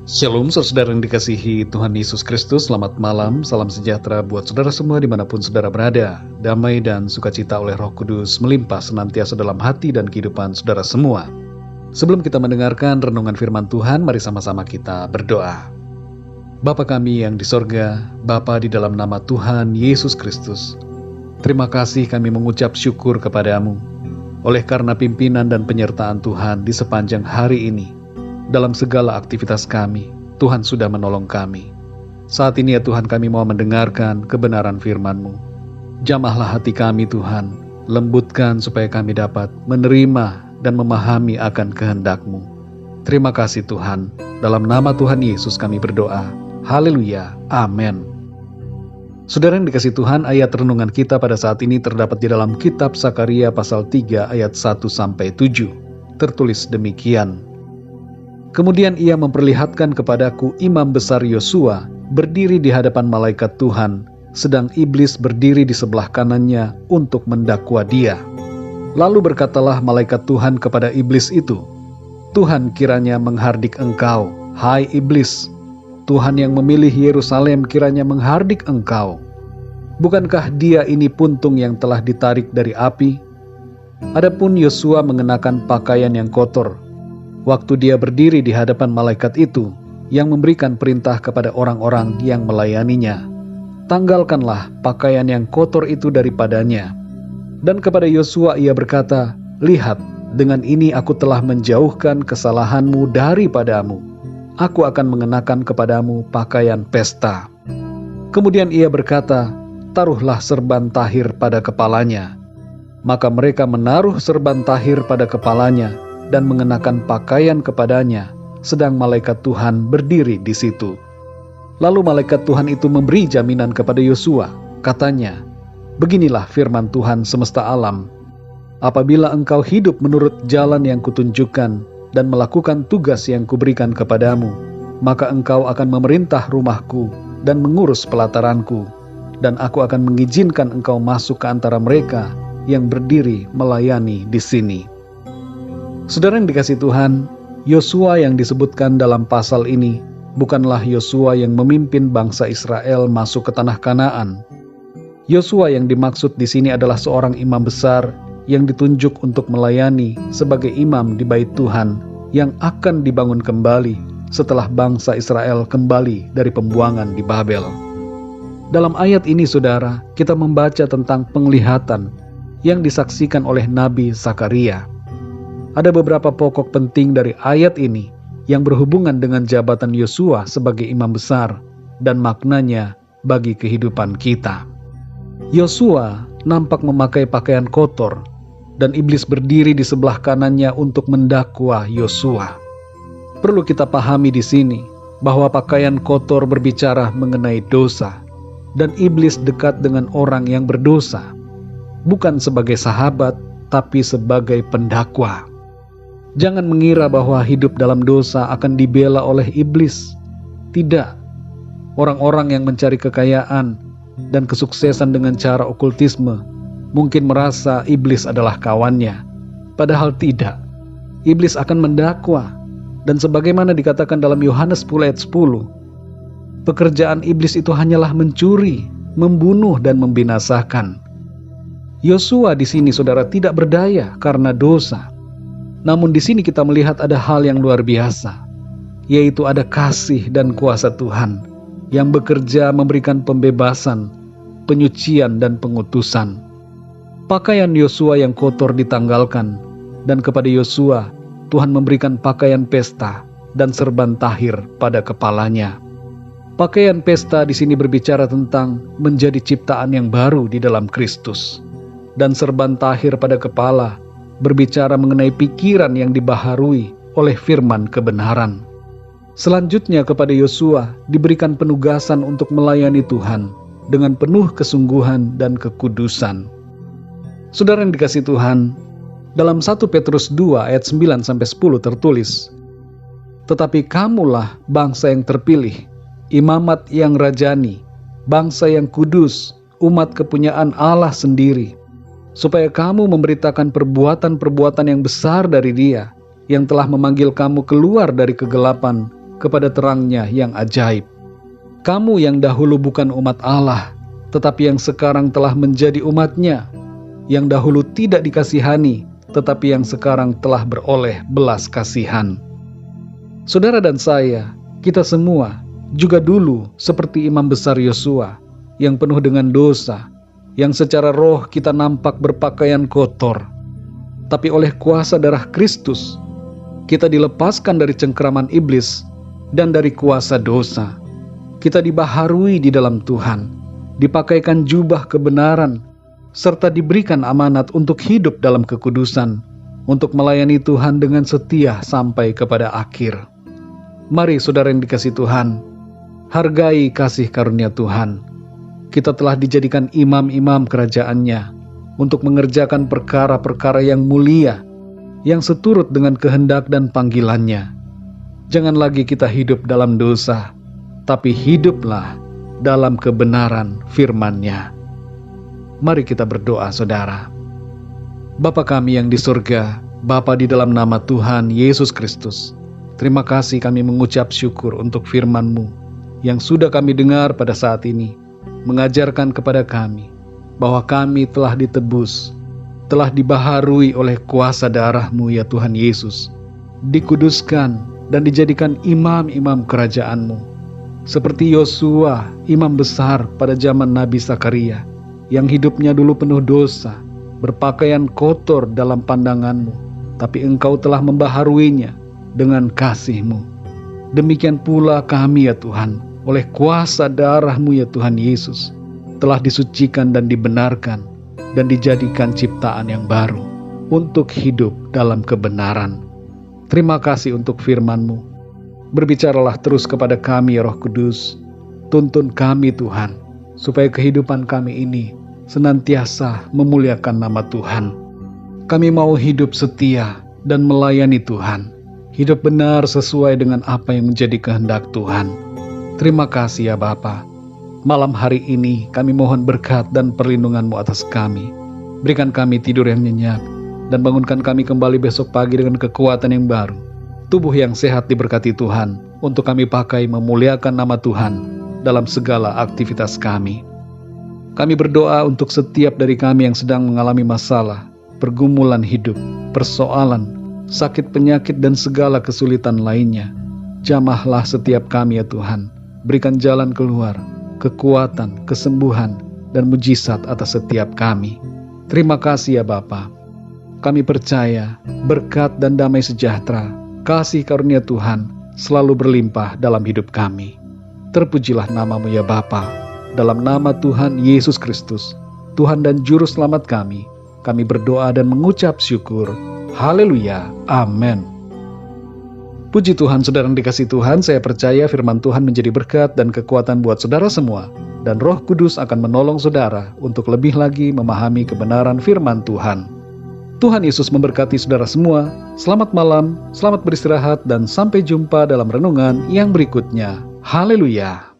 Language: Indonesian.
Shalom saudara yang dikasihi Tuhan Yesus Kristus, selamat malam, salam sejahtera buat saudara semua dimanapun saudara berada. Damai dan sukacita oleh Roh Kudus melimpah senantiasa dalam hati dan kehidupan saudara semua. Sebelum kita mendengarkan renungan firman Tuhan, mari sama-sama kita berdoa. Bapa kami yang di sorga, Bapa di dalam nama Tuhan Yesus Kristus, terima kasih kami mengucap syukur kepadamu, oleh karena pimpinan dan penyertaan Tuhan di sepanjang hari ini. Dalam segala aktivitas kami, Tuhan sudah menolong kami. Saat ini ya Tuhan, kami mau mendengarkan kebenaran firman-Mu. Jamahlah hati kami Tuhan, lembutkan supaya kami dapat menerima dan memahami akan kehendak-Mu. Terima kasih Tuhan, dalam nama Tuhan Yesus kami berdoa. Haleluya, amin. Saudara yang dikasihi Tuhan, ayat renungan kita pada saat ini terdapat di dalam kitab Sakaria pasal 3 ayat 1-7. Tertulis demikian. Kemudian ia memperlihatkan kepadaku imam besar Yosua berdiri di hadapan malaikat Tuhan, sedang iblis berdiri di sebelah kanannya untuk mendakwa dia. Lalu berkatalah malaikat Tuhan kepada iblis itu, Tuhan kiranya menghardik engkau, hai iblis. Tuhan yang memilih Yerusalem kiranya menghardik engkau. Bukankah dia ini puntung yang telah ditarik dari api? Adapun Yosua mengenakan pakaian yang kotor. Waktu dia berdiri di hadapan malaikat itu, yang memberikan perintah kepada orang-orang yang melayaninya, tanggalkanlah pakaian yang kotor itu daripadanya. Dan kepada Yosua ia berkata, lihat, dengan ini aku telah menjauhkan kesalahanmu daripadamu. Aku akan mengenakan kepadamu pakaian pesta. Kemudian ia berkata, taruhlah serban tahir pada kepalanya. Maka mereka menaruh serban tahir pada kepalanya, dan mengenakan pakaian kepadanya, sedang malaikat Tuhan berdiri di situ. Lalu malaikat Tuhan itu memberi jaminan kepada Yosua, katanya, beginilah firman Tuhan semesta alam, apabila engkau hidup menurut jalan yang kutunjukkan, dan melakukan tugas yang kuberikan kepadamu, maka engkau akan memerintah rumahku, dan mengurus pelataranku, dan aku akan mengizinkan engkau masuk ke antara mereka, yang berdiri melayani di sini. Saudara yang dikasihi Tuhan, Yosua yang disebutkan dalam pasal ini bukanlah Yosua yang memimpin bangsa Israel masuk ke tanah Kanaan. Yosua yang dimaksud di sini adalah seorang imam besar yang ditunjuk untuk melayani sebagai imam di bait Tuhan yang akan dibangun kembali setelah bangsa Israel kembali dari pembuangan di Babel. Dalam ayat ini saudara, kita membaca tentang penglihatan yang disaksikan oleh Nabi Sakaria. Ada beberapa pokok penting dari ayat ini yang berhubungan dengan jabatan Yosua sebagai imam besar dan maknanya bagi kehidupan kita. Yosua nampak memakai pakaian kotor dan iblis berdiri di sebelah kanannya untuk mendakwa Yosua. Perlu kita pahami di sini bahwa pakaian kotor berbicara mengenai dosa dan iblis dekat dengan orang yang berdosa, bukan sebagai sahabat tapi sebagai pendakwa. Jangan mengira bahwa hidup dalam dosa akan dibela oleh iblis. Tidak. Orang-orang yang mencari kekayaan dan kesuksesan dengan cara okultisme mungkin merasa iblis adalah kawannya. Padahal tidak. Iblis akan mendakwa. Dan sebagaimana dikatakan dalam Yohanes 10 ayat 10, pekerjaan iblis itu hanyalah mencuri, membunuh, dan membinasakan. Yosua di sini saudara tidak berdaya karena dosa. Namun di sini kita melihat ada hal yang luar biasa, yaitu ada kasih dan kuasa Tuhan yang bekerja memberikan pembebasan, penyucian dan pengutusan. Pakaian Yosua yang kotor ditanggalkan, dan kepada Yosua Tuhan memberikan pakaian pesta dan serban tahir pada kepalanya. Pakaian pesta di sini berbicara tentang menjadi ciptaan yang baru di dalam Kristus, dan serban tahir pada kepala berbicara mengenai pikiran yang dibaharui oleh firman kebenaran. Selanjutnya kepada Yosua diberikan penugasan untuk melayani Tuhan dengan penuh kesungguhan dan kekudusan. Saudara yang dikasihi Tuhan, dalam 1 Petrus 2 ayat 9-10 tertulis, tetapi kamulah bangsa yang terpilih, imamat yang rajani, bangsa yang kudus, umat kepunyaan Allah sendiri, supaya kamu memberitakan perbuatan-perbuatan yang besar dari Dia, yang telah memanggil kamu keluar dari kegelapan kepada terangnya yang ajaib. Kamu yang dahulu bukan umat Allah, tetapi yang sekarang telah menjadi umat-Nya, yang dahulu tidak dikasihani, tetapi yang sekarang telah beroleh belas kasihan. Saudara dan saya, kita semua juga dulu seperti Imam Besar Yosua, yang penuh dengan dosa, yang secara roh kita nampak berpakaian kotor. Tapi oleh kuasa darah Kristus, kita dilepaskan dari cengkeraman iblis dan dari kuasa dosa. Kita dibaharui di dalam Tuhan, dipakaikan jubah kebenaran, serta diberikan amanat untuk hidup dalam kekudusan, untuk melayani Tuhan dengan setia sampai kepada akhir. Mari saudara yang dikasihi Tuhan, hargai kasih karunia Tuhan. Kita telah dijadikan imam-imam kerajaan-Nya untuk mengerjakan perkara-perkara yang mulia, yang seturut dengan kehendak dan panggilan-Nya. Jangan lagi kita hidup dalam dosa, tapi hiduplah dalam kebenaran firman-Nya. Mari kita berdoa, saudara. Bapa kami yang di surga, Bapa di dalam nama Tuhan Yesus Kristus, terima kasih kami mengucap syukur untuk firman-Mu yang sudah kami dengar pada saat ini, mengajarkan kepada kami bahwa kami telah ditebus, telah dibaharui oleh kuasa darah-Mu ya Tuhan Yesus, dikuduskan dan dijadikan imam-imam kerajaan-Mu. Seperti Yosua, imam besar pada zaman Nabi Zakaria, yang hidupnya dulu penuh dosa, berpakaian kotor dalam pandangan-Mu, tapi Engkau telah membaharuinya dengan kasih-Mu. Demikian pula kami ya Tuhan, oleh kuasa darah-Mu ya Tuhan Yesus, telah disucikan dan dibenarkan, dan dijadikan ciptaan yang baru, untuk hidup dalam kebenaran. Terima kasih untuk firman-Mu. Berbicaralah terus kepada kami ya Roh Kudus. Tuntun kami Tuhan, supaya kehidupan kami ini senantiasa memuliakan nama Tuhan. Kami mau hidup setia dan melayani Tuhan, hidup benar sesuai dengan apa yang menjadi kehendak Tuhan. Terima kasih ya Bapa. Malam hari ini kami mohon berkat dan perlindungan-Mu atas kami. Berikan kami tidur yang nyenyak, dan bangunkan kami kembali besok pagi dengan kekuatan yang baru. Tubuh yang sehat diberkati Tuhan, untuk kami pakai memuliakan nama Tuhan dalam segala aktivitas kami. Kami berdoa untuk setiap dari kami yang sedang mengalami masalah, pergumulan hidup, persoalan, sakit penyakit dan segala kesulitan lainnya. Jamahlah setiap kami ya Tuhan. Berikan jalan keluar, kekuatan, kesembuhan, dan mujizat atas setiap kami. Terima kasih ya Bapa. Kami percaya berkat dan damai sejahtera, kasih karunia Tuhan selalu berlimpah dalam hidup kami. Terpujilah nama-Mu ya Bapa. Dalam nama Tuhan Yesus Kristus, Tuhan dan Juru Selamat kami berdoa dan mengucap syukur. Haleluya. Amin. Puji Tuhan, saudara yang dikasihi Tuhan, saya percaya firman Tuhan menjadi berkat dan kekuatan buat saudara semua, dan Roh Kudus akan menolong saudara untuk lebih lagi memahami kebenaran firman Tuhan. Tuhan Yesus memberkati saudara semua. Selamat malam, selamat beristirahat, dan sampai jumpa dalam renungan yang berikutnya. Haleluya.